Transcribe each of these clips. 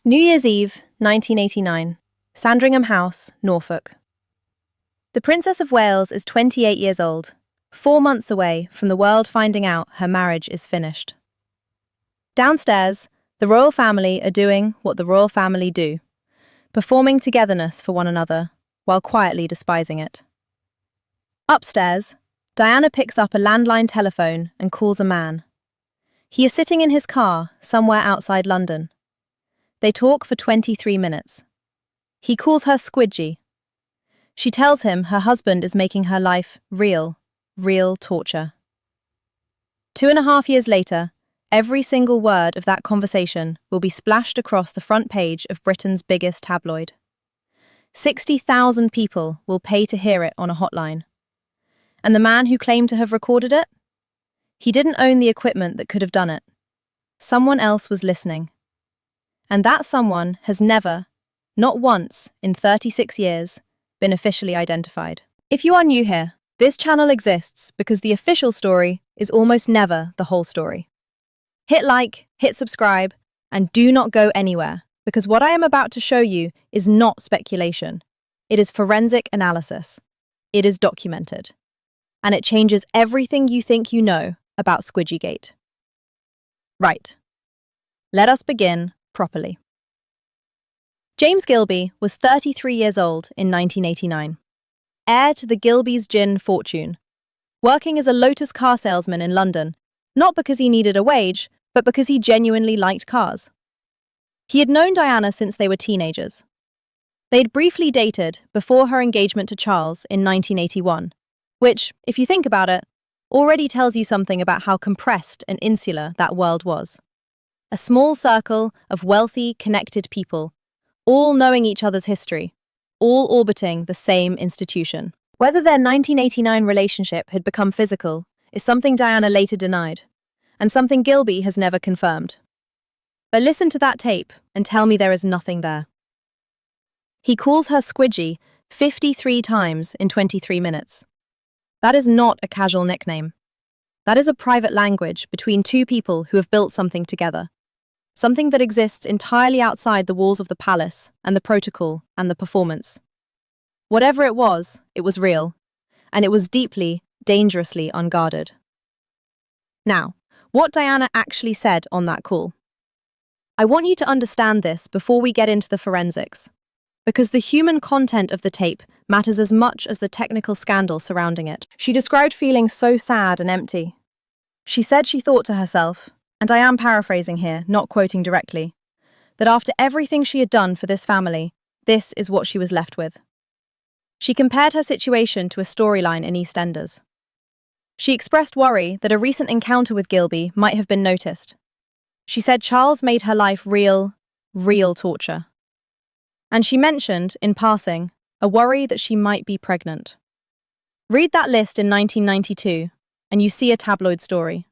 New Year's Eve, 1989. Sandringham House, Norfolk. The Princess of Wales is 28 years old, 4 months away from the world finding out her marriage is finished. Downstairs, the royal family are doing what the royal family do, performing togetherness for one another, while quietly despising it. Upstairs, Diana picks up a landline telephone and calls a man. He is sitting in his car somewhere outside London. They talk for 23 minutes. He calls her Squidgy. She tells him her husband is making her life real torture. 2.5 years later, every single word of that conversation will be splashed across the front page of Britain's biggest tabloid. 60,000 people will pay to hear it on a hotline. And the man who claimed to have recorded it? He didn't own the equipment that could have done it. Someone else was listening. And that someone has never, not once in 36 years, been officially identified. If you are new here, this channel exists because the official story is almost never the whole story. Hit like, hit subscribe, and do not go anywhere, because what I am about to show you is not speculation. It is forensic analysis. It is documented. And it changes everything you think you know about Squidgygate. Right. Let us begin properly. James Gilbey was 33 years old in 1989, heir to the Gilbey's gin fortune, working as a Lotus car salesman in London, not because he needed a wage, but because he genuinely liked cars. He had known Diana since they were teenagers. They'd briefly dated before her engagement to Charles in 1981, which, if you think about it, already tells you something about how compressed and insular that world was. A small circle of wealthy, connected people, all knowing each other's history, all orbiting the same institution. Whether their 1989 relationship had become physical is something Diana later denied, and something Gilbey has never confirmed. But listen to that tape and tell me there is nothing there. He calls her Squidgy 53 times in 23 minutes. That is not a casual nickname. That is a private language between two people who have built something together. Something that exists entirely outside the walls of the palace and the protocol and the performance. Whatever it was real, and it was deeply, dangerously unguarded. Now, what Diana actually said on that call. I want you to understand this before we get into the forensics, because the human content of the tape matters as much as the technical scandal surrounding it. She described feeling so sad and empty. She said she thought to herself, and I am paraphrasing here, not quoting directly, that after everything she had done for this family, this is what she was left with. She compared her situation to a storyline in EastEnders. She expressed worry that a recent encounter with Gilbey might have been noticed. She said Charles made her life real torture. And she mentioned, in passing, a worry that she might be pregnant. Read that list in 1992, and you see a tabloid story.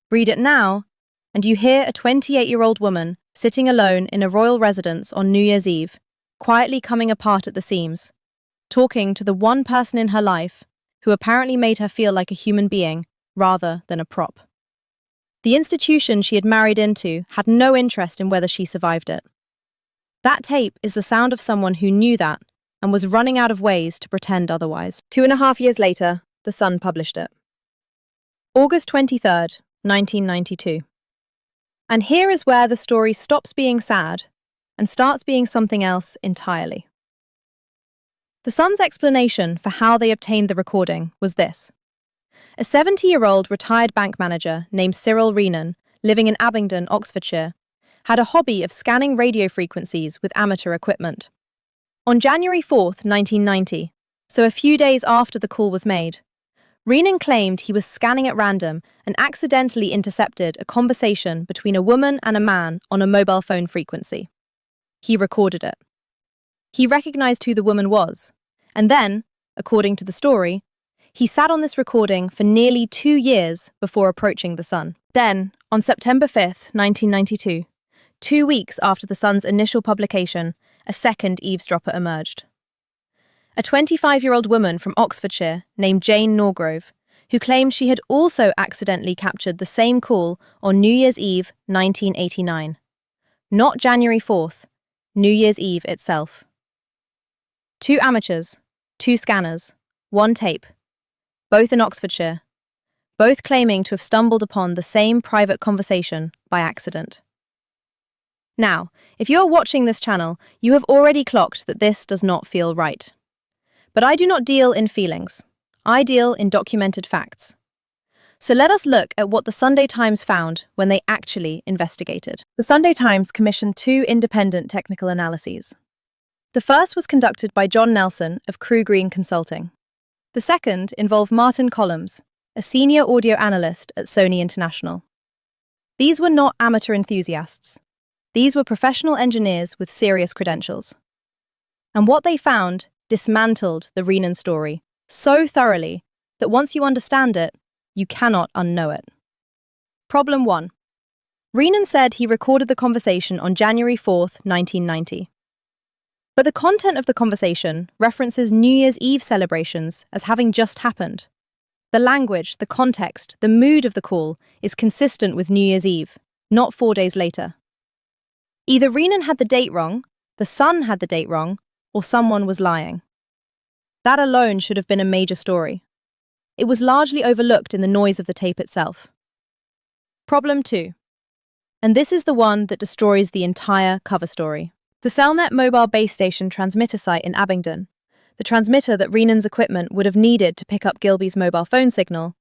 Read it now, and you hear a 28-year-old woman sitting alone in a royal residence on New Year's Eve, quietly coming apart at the seams, talking to the one person in her life who apparently made her feel like a human being rather than a prop. The institution she had married into had no interest in whether she survived it. That tape is the sound of someone who knew that and was running out of ways to pretend otherwise. 2.5 years later, The Sun published it. August 23rd, 1992. And here is where the story stops being sad and starts being something else entirely. The Sun's explanation for how they obtained the recording was this. A 70-year-old retired bank manager named Cyril Reenan, living in Abingdon, Oxfordshire, had a hobby of scanning radio frequencies with amateur equipment. On January 4th, 1990, so a few days after the call was made, Reenan claimed he was scanning at random and accidentally intercepted a conversation between a woman and a man on a mobile phone frequency. He recorded it. He recognized who the woman was, and then, according to the story, he sat on this recording for nearly 2 years before approaching the Sun. Then, on September 5th, 1992, 2 weeks after the Sun's initial publication, a second eavesdropper emerged. A 25-year-old woman from Oxfordshire named Jane Norgrove, who claimed she had also accidentally captured the same call on New Year's Eve, 1989. not January 4th, New Year's Eve itself. 2 amateurs, 2 scanners, 1 tape, both in Oxfordshire, both claiming to have stumbled upon the same private conversation by accident. Now, if you're watching this channel, you have already clocked that this does not feel right. But I do not deal in feelings. I deal in documented facts. So let us look at what the Sunday Times found when they actually investigated. The Sunday Times commissioned 2 independent technical analyses. The first was conducted by John Nelson of Crew Green Consulting. The second involved Martin Collins, a senior audio analyst at Sony International. These were not amateur enthusiasts. These were professional engineers with serious credentials. And what they found dismantled the Reenan story so thoroughly that once you understand it, you cannot unknow it. Problem 1. Reenan said he recorded the conversation on January 4th, 1990. But the content of the conversation references New Year's Eve celebrations as having just happened. The language, the context, the mood of the call is consistent with New Year's Eve, not 4 days later. Either Reenan had the date wrong, the Sun had the date wrong, or someone was lying. That alone should have been a major story. It was largely overlooked in the noise of the tape itself. Problem 2. And this is the one that destroys the entire cover story. The Cellnet mobile base station transmitter site in Abingdon, the transmitter that Reenan's equipment would have needed to pick up Gilbey's mobile phone signal,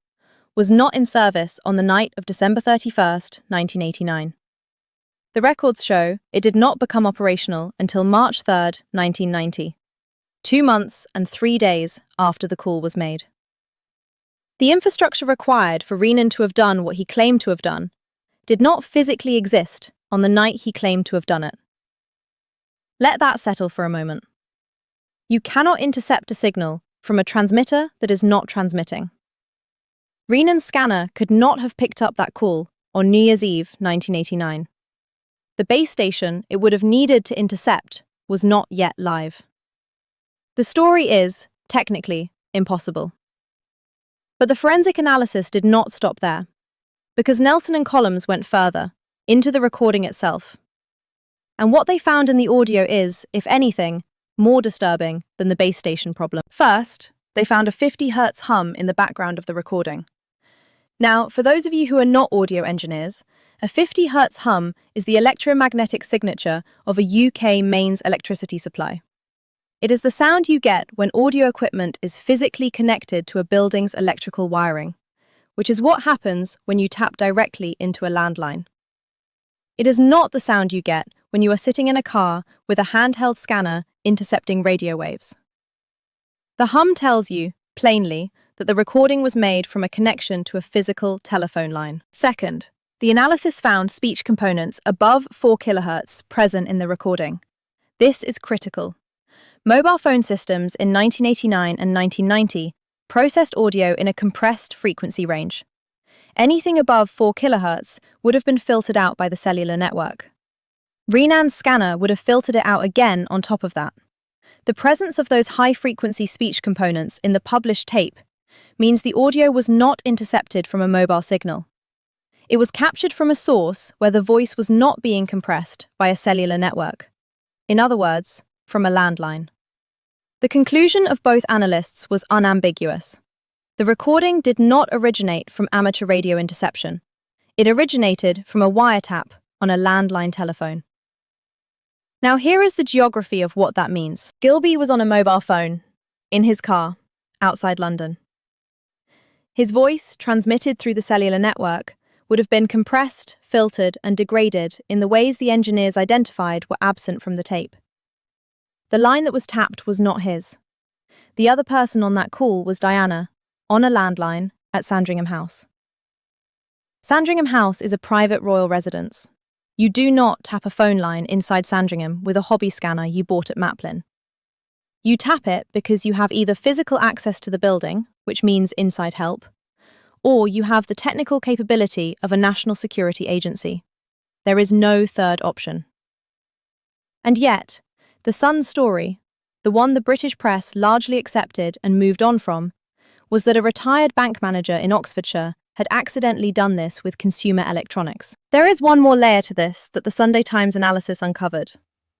was not in service on the night of December 31st, 1989. The records show it did not become operational until March 3rd, 1990, 2 months and 3 days after the call was made. The infrastructure required for Reenan to have done what he claimed to have done did not physically exist on the night he claimed to have done it. Let that settle for a moment. You cannot intercept a signal from a transmitter that is not transmitting. Reenan's scanner could not have picked up that call on New Year's Eve 1989. The base station it would have needed to intercept was not yet live. The story is, technically, impossible. But the forensic analysis did not stop there, because Nelson and Collins went further, into the recording itself. And what they found in the audio is, if anything, more disturbing than the base station problem. First, they found a 50 Hz hum in the background of the recording. Now, for those of you who are not audio engineers, a 50 Hz hum is the electromagnetic signature of a UK mains electricity supply. It is the sound you get when audio equipment is physically connected to a building's electrical wiring, which is what happens when you tap directly into a landline. It is not the sound you get when you are sitting in a car with a handheld scanner intercepting radio waves. The hum tells you, plainly, that the recording was made from a connection to a physical telephone line. Second, the analysis found speech components above 4 kHz present in the recording. This is critical. Mobile phone systems in 1989 and 1990 processed audio in a compressed frequency range. Anything above 4 kHz would have been filtered out by the cellular network. Reenan's scanner would have filtered it out again on top of that. The presence of those high-frequency speech components in the published tape means the audio was not intercepted from a mobile signal. It was captured from a source where the voice was not being compressed by a cellular network. In other words, from a landline. The conclusion of both analysts was unambiguous. The recording did not originate from amateur radio interception. It originated from a wiretap on a landline telephone. Now here is the geography of what that means. Gilbey was on a mobile phone, in his car, outside London. His voice, transmitted through the cellular network, would have been compressed, filtered, and degraded in the ways the engineers identified were absent from the tape. The line that was tapped was not his. The other person on that call was Diana, on a landline at Sandringham House. Sandringham House is a private royal residence. You do not tap a phone line inside Sandringham with a hobby scanner you bought at Maplin. You tap it because you have either physical access to the building, which means inside help, or you have the technical capability of a national security agency. There is no third option. And yet, the Sun's story, the one the British press largely accepted and moved on from, was that a retired bank manager in Oxfordshire had accidentally done this with consumer electronics. There is one more layer to this that the Sunday Times analysis uncovered,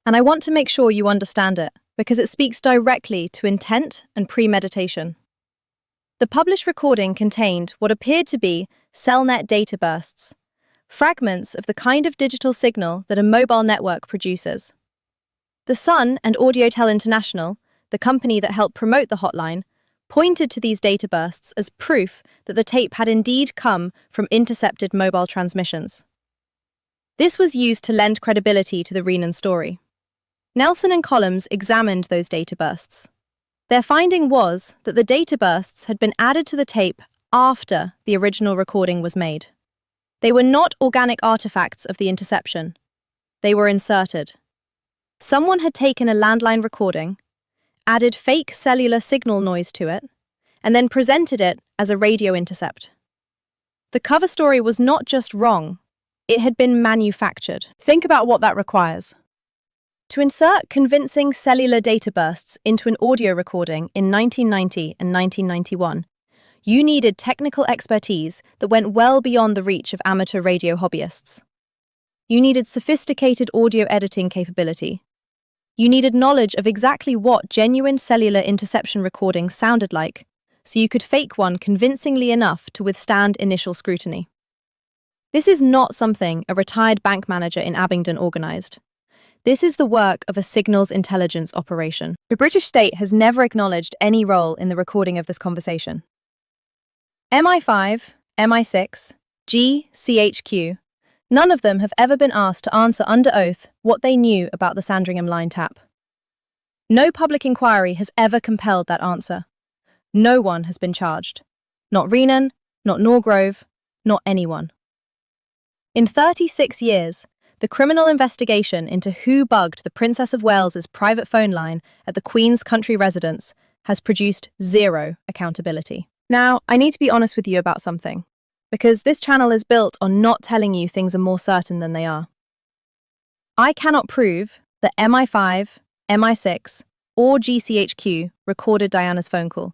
and I want to make sure you understand it because it speaks directly to intent and premeditation. The published recording contained what appeared to be Cellnet data bursts, fragments of the kind of digital signal that a mobile network produces. The Sun and Audiotel International, the company that helped promote the hotline, pointed to these data bursts as proof that the tape had indeed come from intercepted mobile transmissions. This was used to lend credibility to the Reenan story. Nelson and Collins examined those data bursts. Their finding was that the data bursts had been added to the tape after the original recording was made. They were not organic artifacts of the interception. They were inserted. Someone had taken a landline recording, added fake cellular signal noise to it, and then presented it as a radio intercept. The cover story was not just wrong, it had been manufactured. Think about what that requires. To insert convincing cellular data bursts into an audio recording in 1990 and 1991, you needed technical expertise that went well beyond the reach of amateur radio hobbyists. You needed sophisticated audio editing capability. You needed knowledge of exactly what genuine cellular interception recordings sounded like, so you could fake one convincingly enough to withstand initial scrutiny. This is not something a retired bank manager in Abingdon organised. This is the work of a signals intelligence operation. The British state has never acknowledged any role in the recording of this conversation. MI5, MI6, GCHQ, none of them have ever been asked to answer under oath what they knew about the Sandringham line tap. No public inquiry has ever compelled that answer. No one has been charged. Not Reenan, not Norgrove, not anyone. In 36 years, the criminal investigation into who bugged the Princess of Wales's private phone line at the Queen's country residence has produced zero accountability. Now, I need to be honest with you about something, because this channel is built on not telling you things are more certain than they are. I cannot prove that MI5, MI6, or GCHQ recorded Diana's phone call.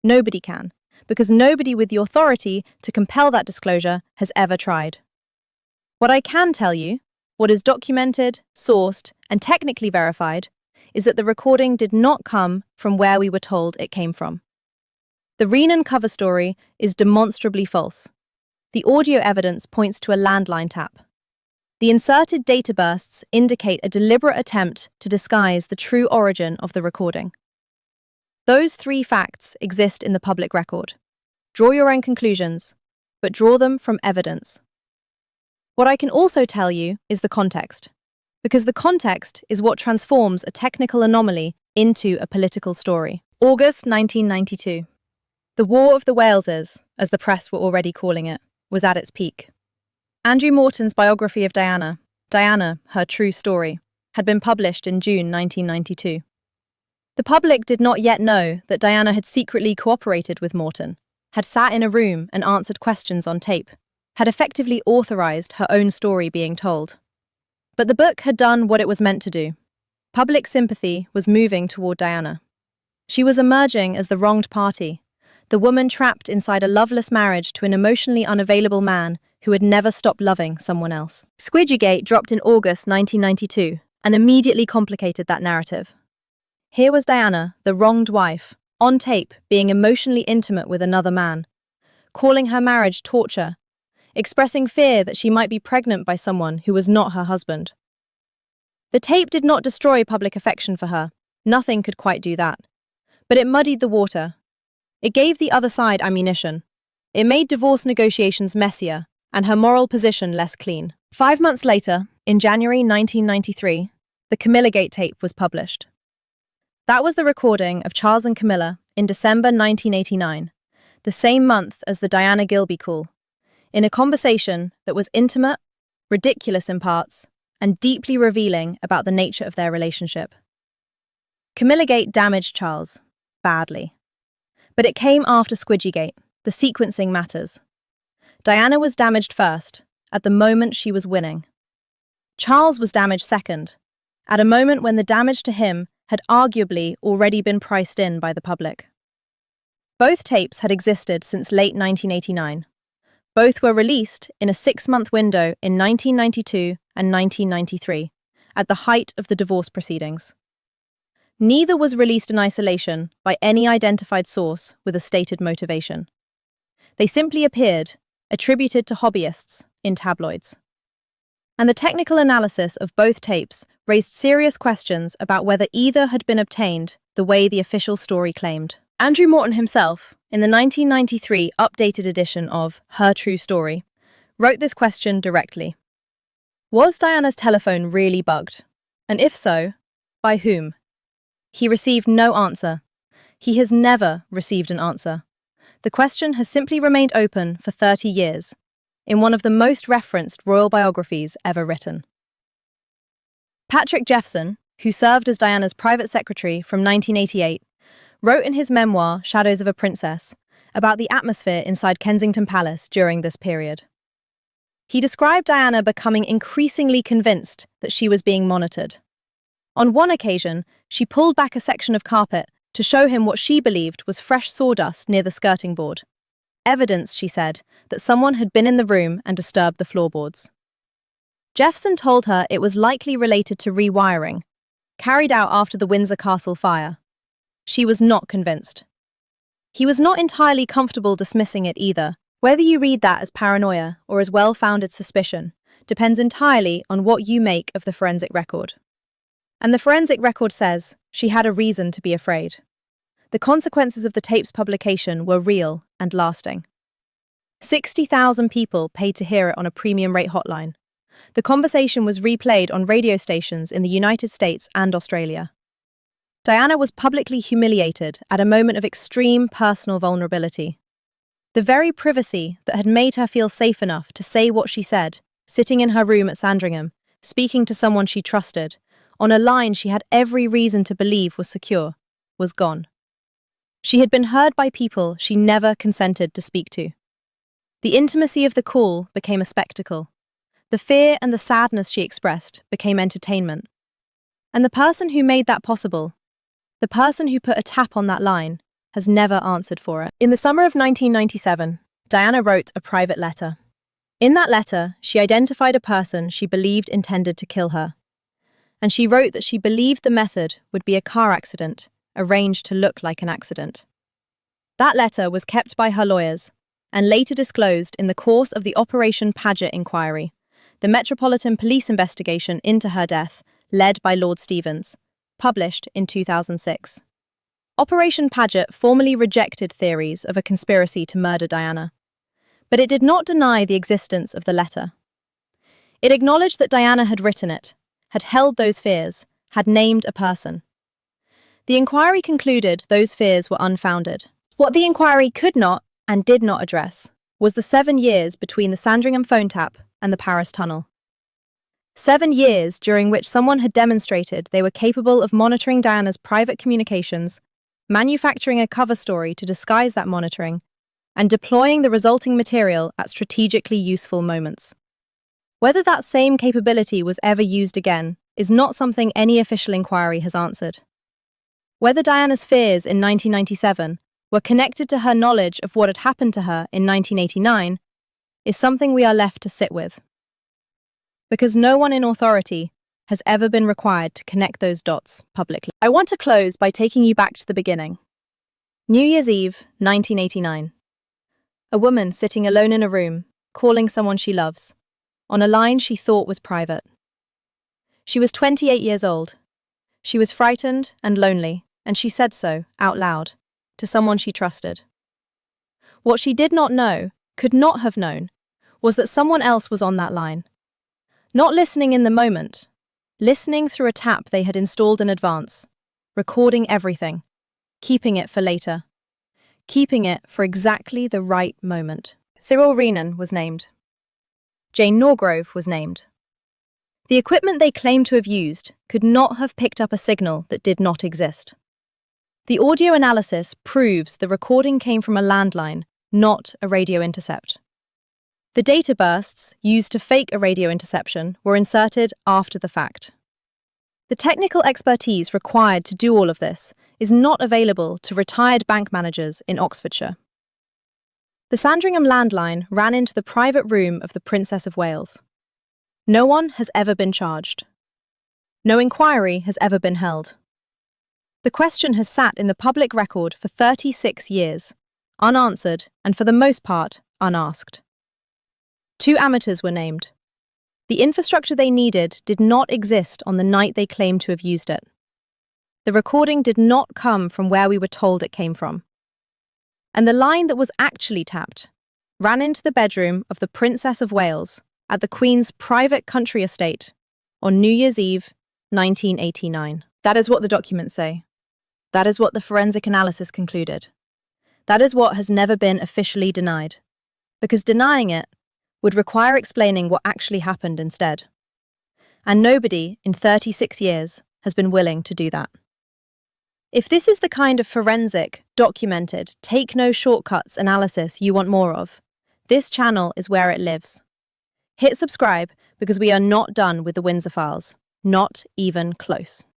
Nobody can, because nobody with the authority to compel that disclosure has ever tried. What I can tell you, what is documented, sourced, and technically verified, is that the recording did not come from where we were told it came from. The Reenan cover story is demonstrably false. The audio evidence points to a landline tap. The inserted data bursts indicate a deliberate attempt to disguise the true origin of the recording. Those three facts exist in the public record. Draw your own conclusions, but draw them from evidence. What I can also tell you is the context, because the context is what transforms a technical anomaly into a political story. August 1992. The War of the Waleses, as the press were already calling it, was at its peak. Andrew Morton's biography of Diana, Her True Story, had been published in June 1992. The public did not yet know that Diana had secretly cooperated with Morton, had sat in a room and answered questions on tape, had effectively authorized her own story being told. But the book had done what it was meant to do. Public sympathy was moving toward Diana. She was emerging as the wronged party, the woman trapped inside a loveless marriage to an emotionally unavailable man who had never stopped loving someone else. Squidgygate dropped in August 1992 and immediately complicated that narrative. Here was Diana, the wronged wife, on tape being emotionally intimate with another man, calling her marriage torture, expressing fear that she might be pregnant by someone who was not her husband. The tape did not destroy public affection for her. Nothing could quite do that. But it muddied the water. It gave the other side ammunition. It made divorce negotiations messier and her moral position less clean. 5 months later, in January 1993, the Cellugate tape was published. That was the recording of Charles and Camilla in December 1989, the same month as the Diana Gilbey call, in a conversation that was intimate, ridiculous in parts, and deeply revealing about the nature of their relationship. Cellugate damaged Charles, badly. But it came after Squidgygate. The sequencing matters. Diana was damaged first, at the moment she was winning. Charles was damaged second, at a moment when the damage to him had arguably already been priced in by the public. Both tapes had existed since late 1989, Both were released in a 6-month window in 1992 and 1993, at the height of the divorce proceedings. Neither was released in isolation by any identified source with a stated motivation. They simply appeared, attributed to hobbyists, in tabloids. And the technical analysis of both tapes raised serious questions about whether either had been obtained the way the official story claimed. Andrew Morton himself, in the 1993 updated edition of Her True Story, wrote this question directly. Was Diana's telephone really bugged? And if so, by whom? He received no answer. He has never received an answer. The question has simply remained open for 30 years, in one of the most referenced royal biographies ever written. Patrick Jeffson, who served as Diana's private secretary from 1988, wrote in his memoir, Shadows of a Princess, about the atmosphere inside Kensington Palace during this period. He described Diana becoming increasingly convinced that she was being monitored. On one occasion, she pulled back a section of carpet to show him what she believed was fresh sawdust near the skirting board. Evidence, she said, that someone had been in the room and disturbed the floorboards. Jeffson told her it was likely related to rewiring, carried out after the Windsor Castle fire. She was not convinced. He was not entirely comfortable dismissing it either. Whether you read that as paranoia or as well-founded suspicion depends entirely on what you make of the forensic record. And the forensic record says she had a reason to be afraid. The consequences of the tape's publication were real and lasting. 60,000 people paid to hear it on a premium rate hotline. The conversation was replayed on radio stations in the United States and Australia. Diana was publicly humiliated at a moment of extreme personal vulnerability. The very privacy that had made her feel safe enough to say what she said, sitting in her room at Sandringham, speaking to someone she trusted, on a line she had every reason to believe was secure, was gone. She had been heard by people she never consented to speak to. The intimacy of the call became a spectacle. The fear and the sadness she expressed became entertainment. And the person who made that possible, the person who put a tap on that line, has never answered for it. In the summer of 1997, Diana wrote a private letter. In that letter, she identified a person she believed intended to kill her. And she wrote that she believed the method would be a car accident, arranged to look like an accident. That letter was kept by her lawyers, and later disclosed in the course of the Operation Paget inquiry, the Metropolitan Police investigation into her death, led by Lord Stevens, published in 2006. Operation Paget formally rejected theories of a conspiracy to murder Diana, but it did not deny the existence of the letter. It acknowledged that Diana had written it, had held those fears, had named a person. The inquiry concluded those fears were unfounded. What the inquiry could not and did not address was the 7 years between the Sandringham phone tap and the Paris tunnel. 7 years during which someone had demonstrated they were capable of monitoring Diana's private communications, manufacturing a cover story to disguise that monitoring, and deploying the resulting material at strategically useful moments. Whether that same capability was ever used again is not something any official inquiry has answered. Whether Diana's fears in 1997 were connected to her knowledge of what had happened to her in 1989 is something we are left to sit with. Because no one in authority has ever been required to connect those dots publicly. I want to close by taking you back to the beginning. New Year's Eve, 1989. A woman sitting alone in a room, calling someone she loves, on a line she thought was private. She was 28 years old. She was frightened and lonely, and she said so, out loud, to someone she trusted. What she did not know, could not have known, was that someone else was on that line. Not listening in the moment, listening through a tap they had installed in advance, recording everything, keeping it for later, keeping it for exactly the right moment. Cyril Reenan was named. Jane Norgrove was named. The equipment they claimed to have used could not have picked up a signal that did not exist. The audio analysis proves the recording came from a landline, not a radio intercept. The data bursts used to fake a radio interception were inserted after the fact. The technical expertise required to do all of this is not available to retired bank managers in Oxfordshire. The The Sandringham landline ran into the private room of the Princess of Wales. No one has ever been charged. No inquiry has ever been held. The question has sat in the public record for 36 years, unanswered and for the most part, unasked. 2 amateurs were named. The infrastructure they needed did not exist on the night they claimed to have used it. The recording did not come from where we were told it came from. And the line that was actually tapped ran into the bedroom of the Princess of Wales at the Queen's private country estate on New Year's Eve, 1989. That is what the documents say. That is what the forensic analysis concluded. That is what has never been officially denied, because denying it would require explaining what actually happened instead. And nobody in 36 years has been willing to do that. If this is the kind of forensic, documented, take-no-shortcuts analysis you want more of, this channel is where it lives. Hit subscribe because we are not done with the Windsor Files, not even close.